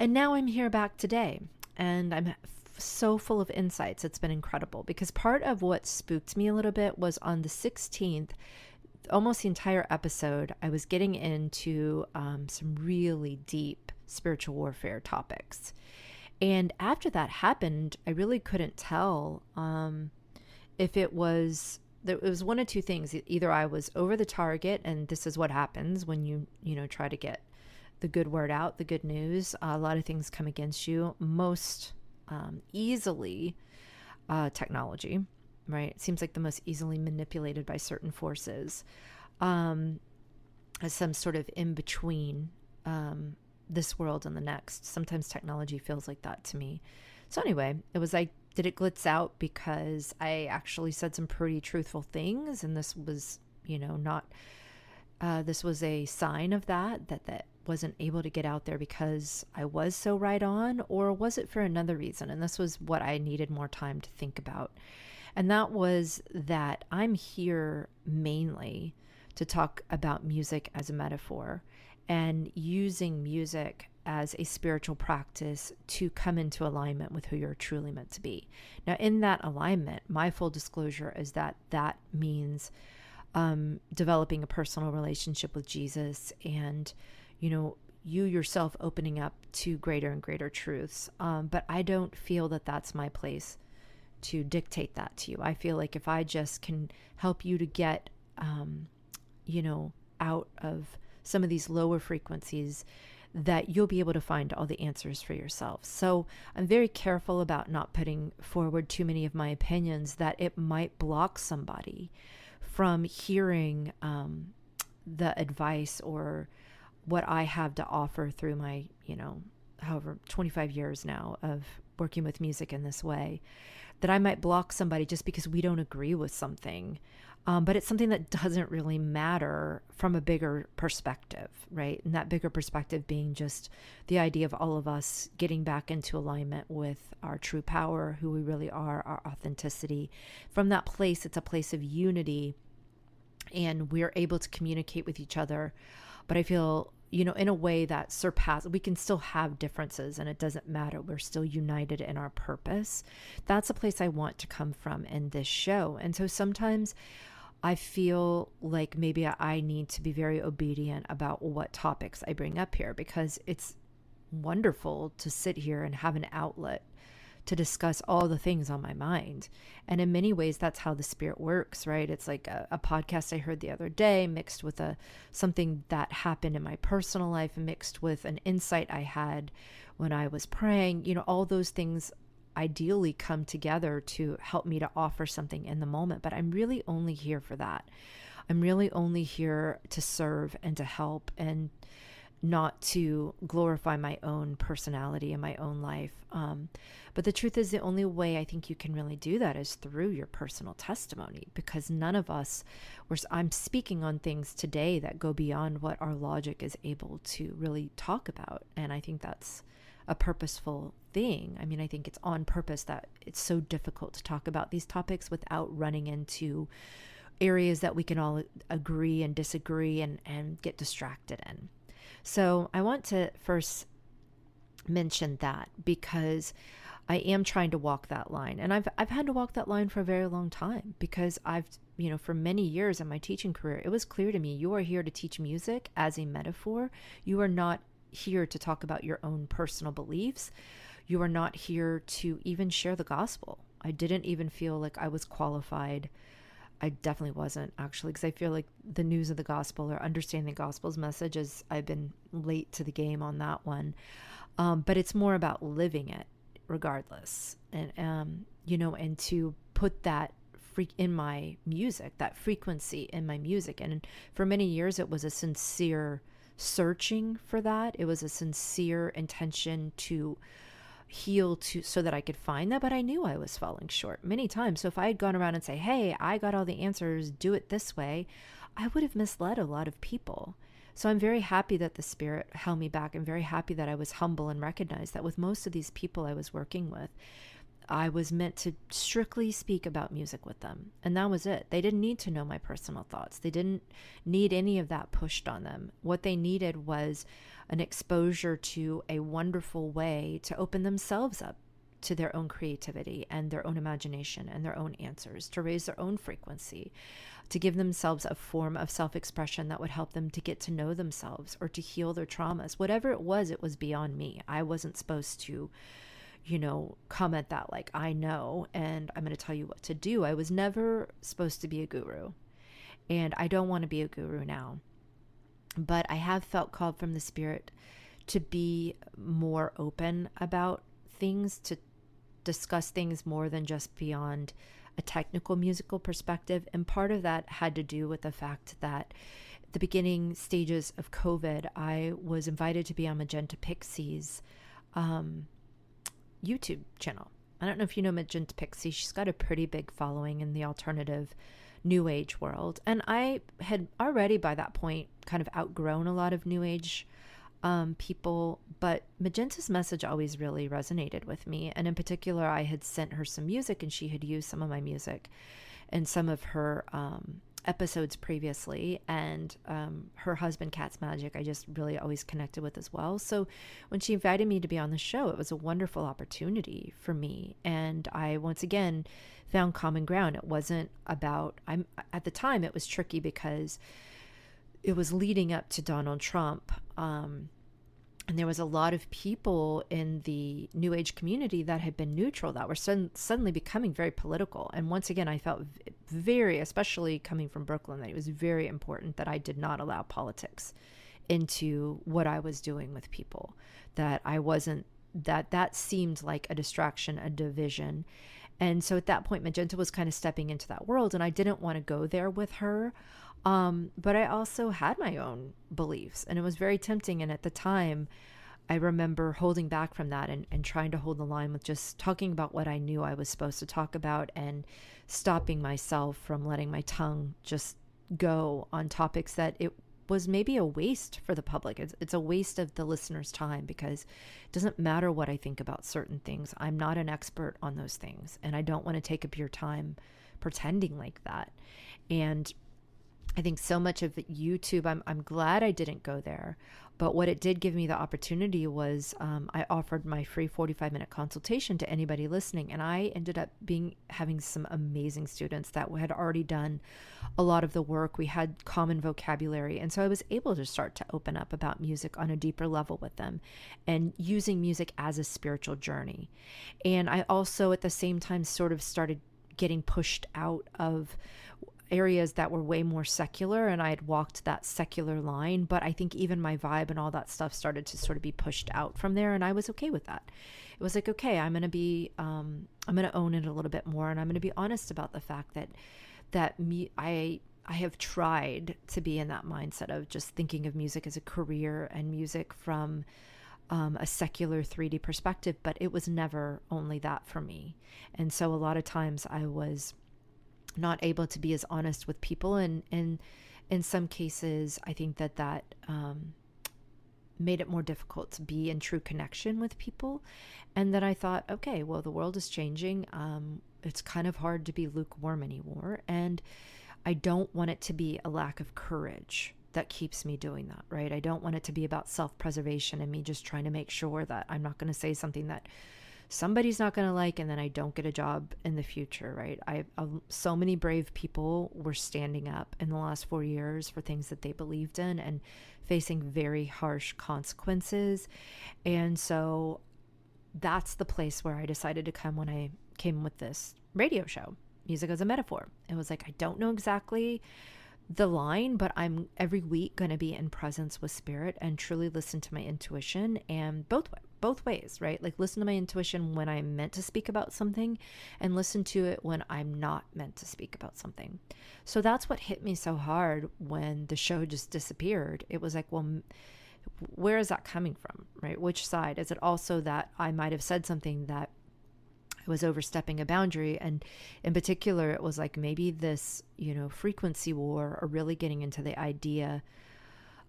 And now I'm here back today, and I'm so full of insights. It's been incredible because part of what spooked me a little bit was on the 16th, almost the entire episode, I was getting into some really deep spiritual warfare topics. And after that happened, I really couldn't tell if it was one of two things. Either I was over the target, and this is what happens when you try to get the good word out, the good news. A lot of things come against you, most easily technology, right? It seems like the most easily manipulated by certain forces, as some sort of in between this world and the next. Sometimes technology feels like that to me. So anyway, it was like, did it glitz out because I actually said some pretty truthful things, and this was, not. This was a sign of that wasn't able to get out there because I was so right on, or was it for another reason? And this was what I needed more time to think about. And that was that I'm here mainly to talk about music as a metaphor and using music as a spiritual practice to come into alignment with who you're truly meant to be. Now, in that alignment, my full disclosure is that that means developing a personal relationship with Jesus and, you yourself opening up to greater and greater truths. But I don't feel that that's my place to dictate that to you. I feel like if I just can help you to get, out of some of these lower frequencies, that you'll be able to find all the answers for yourself. So I'm very careful about not putting forward too many of my opinions that it might block somebody from hearing the advice or what I have to offer through my, however, 25 years now of working with music in this way, that I might block somebody just because we don't agree with something. But it's something that doesn't really matter from a bigger perspective, right? And that bigger perspective being just the idea of all of us getting back into alignment with our true power, who we really are, our authenticity. From that place, it's a place of unity, and we're able to communicate with each other. But I feel, in a way that we can still have differences and it doesn't matter. We're still united in our purpose. That's a place I want to come from in this show. And so sometimes I feel like maybe I need to be very obedient about what topics I bring up here, because it's wonderful to sit here and have an outlet to discuss all the things on my mind. And in many ways, that's how the spirit works, right? It's like a podcast I heard the other day mixed with something that happened in my personal life, mixed with an insight I had when I was praying. All those things ideally come together to help me to offer something in the moment. But I'm really only here for that. I'm really only here to serve and to help, and not to glorify my own personality and my own life. But the truth is, the only way I think you can really do that is through your personal testimony, because none of us, I'm speaking on things today that go beyond what our logic is able to really talk about. And I think that's a purposeful thing. I mean, I think it's on purpose that it's so difficult to talk about these topics without running into areas that we can all agree and disagree and get distracted in. So I want to first mention that, because I am trying to walk that line. And I've had to walk that line for a very long time, because for many years in my teaching career, it was clear to me, you are here to teach music as a metaphor. You are not here to talk about your own personal beliefs. You are not here to even share the gospel. I didn't even feel like I was qualified. I definitely wasn't, actually, because I feel like the news of the gospel, or understanding the gospel's message, I've been late to the game on that one. But it's more about living it regardless. And, and to put that in my music, that frequency in my music. And for many years, it was a sincere searching for that. It was a sincere intention to heal so that I could find that, but I knew I was falling short many times. So if I had gone around and say, hey, I got all the answers, do it this way, I would have misled a lot of people. So I'm very happy that the spirit held me back. I'm very happy that I was humble and recognized that with most of these people I was working with, I was meant to strictly speak about music with them. And that was it. They didn't need to know my personal thoughts. They didn't need any of that pushed on them. What they needed was an exposure to a wonderful way to open themselves up to their own creativity and their own imagination and their own answers, to raise their own frequency, to give themselves a form of self-expression that would help them to get to know themselves or to heal their traumas. Whatever it was beyond me. I wasn't supposed to, comment that like, I know, and I'm going to tell you what to do. I was never supposed to be a guru, and I don't want to be a guru now. But I have felt called from the Spirit to be more open about things, to discuss things more than just beyond a technical musical perspective. And part of that had to do with the fact that at the beginning stages of COVID, I was invited to be on Magenta Pixie's YouTube channel. I don't know if you know Magenta Pixie. She's got a pretty big following in the alternative New Age world. And I had already by that point kind of outgrown a lot of New Age people, but Magenta's message always really resonated with me. And in particular, I had sent her some music and she had used some of my music in some of her episodes previously. And her husband, Cat's Magic, I just really always connected with as well. So when she invited me to be on the show, it was a wonderful opportunity for me. And I, once again, found common ground. It wasn't about, at the time, it was tricky because it was leading up to Donald Trump. And there was a lot of people in the New Age community that had been neutral, that were suddenly becoming very political. And once again, I felt very, especially coming from Brooklyn, that it was very important that I did not allow politics into what I was doing with people, that I wasn't, that seemed like a distraction, a division. And so at that point, Magenta was kind of stepping into that world, and I didn't want to go there with her. But I also had my own beliefs, and it was very tempting. And at the time, I remember holding back from that and trying to hold the line with just talking about what I knew I was supposed to talk about, and stopping myself from letting my tongue just go on topics that it was maybe a waste for the public. It's a waste of the listener's time, because it doesn't matter what I think about certain things. I'm not an expert on those things, and I don't want to take up your time pretending like that. And I think so much of YouTube, I'm glad I didn't go there, but what it did give me the opportunity was I offered my free 45-minute consultation to anybody listening, and I ended up having some amazing students that had already done a lot of the work. We had common vocabulary, and so I was able to start to open up about music on a deeper level with them, and using music as a spiritual journey. And I also at the same time sort of started getting pushed out of areas that were way more secular, and I had walked that secular line, but I think even my vibe and all that stuff started to sort of be pushed out from there, and I was okay with that. It was like, okay, I'm going to own it a little bit more, and I'm going to be honest about the fact that I have tried to be in that mindset of just thinking of music as a career and music from a secular 3D perspective, but it was never only that for me. And so a lot of times I was not able to be as honest with people, and in some cases I think that made it more difficult to be in true connection with people. And then I thought, okay, well, the world is changing. It's kind of hard to be lukewarm anymore, and I don't want it to be a lack of courage that keeps me doing that, right? I don't want it to be about self-preservation and me just trying to make sure that I'm not going to say something that somebody's not going to like, and then I don't get a job in the future, right? So many brave people were standing up in the last 4 years for things that they believed in and facing very harsh consequences. And so that's the place where I decided to come when I came with this radio show, Music as a Metaphor. It was like, I don't know exactly the line, but I'm every week going to be in presence with Spirit and truly listen to my intuition, and both ways, right? Like listen to my intuition when I'm meant to speak about something, and listen to it when I'm not meant to speak about something. So that's what hit me so hard when the show just disappeared. It was like, well, where is that coming from, right? Which side? Is it also that I might have said something that I was overstepping a boundary? And in particular, it was like maybe this, frequency war, or really getting into the idea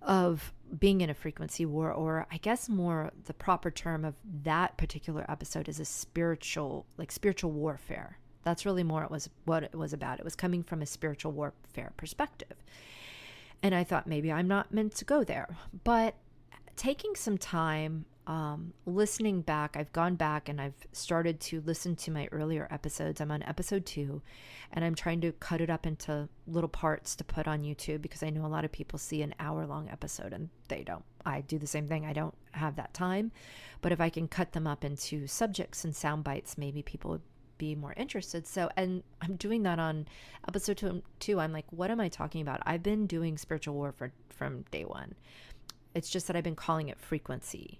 of being in a frequency war, or I guess more the proper term of that particular episode is a spiritual warfare. That's really more what it was about. It was coming from a spiritual warfare perspective. And I thought maybe I'm not meant to go there. But taking some time, listening back, I've gone back and I've started to listen to my earlier episodes. I'm on episode 2, and I'm trying to cut it up into little parts to put on YouTube, because I know a lot of people see an hour-long episode and they don't. I do the same thing. I don't have that time. But if I can cut them up into subjects and sound bites, maybe people would be more interested. So, and I'm doing that on episode 2. I'm like, what am I talking about? I've been doing spiritual warfare from day one. It's just that I've been calling it frequency